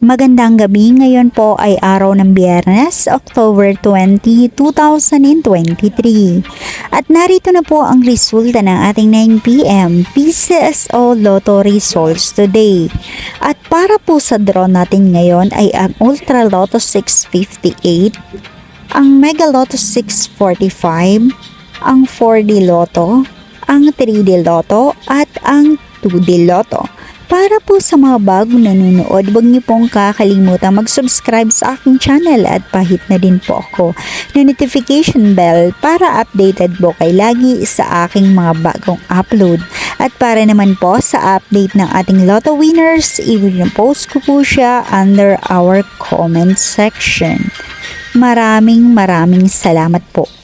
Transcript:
Magandang gabi, ngayon po ay araw ng Biyernes, October 20, 2023. At narito na po ang resulta ng ating 9pm PCSO Lotto results today. At para po sa draw natin ngayon ay ang Ultra Lotto 658, ang Mega Lotto 645, ang 4D Lotto, ang 3D Lotto at ang 2D Lotto. Para po sa mga bagong nanonood, huwag niyo pong kakalimutan mag-subscribe sa aking channel at pahit na din po ako na notification bell para updated po kayo lagi sa aking mga bagong upload. At para naman po sa update ng ating Lotto winners, i-post ko po siya under our comment section. Maraming salamat po.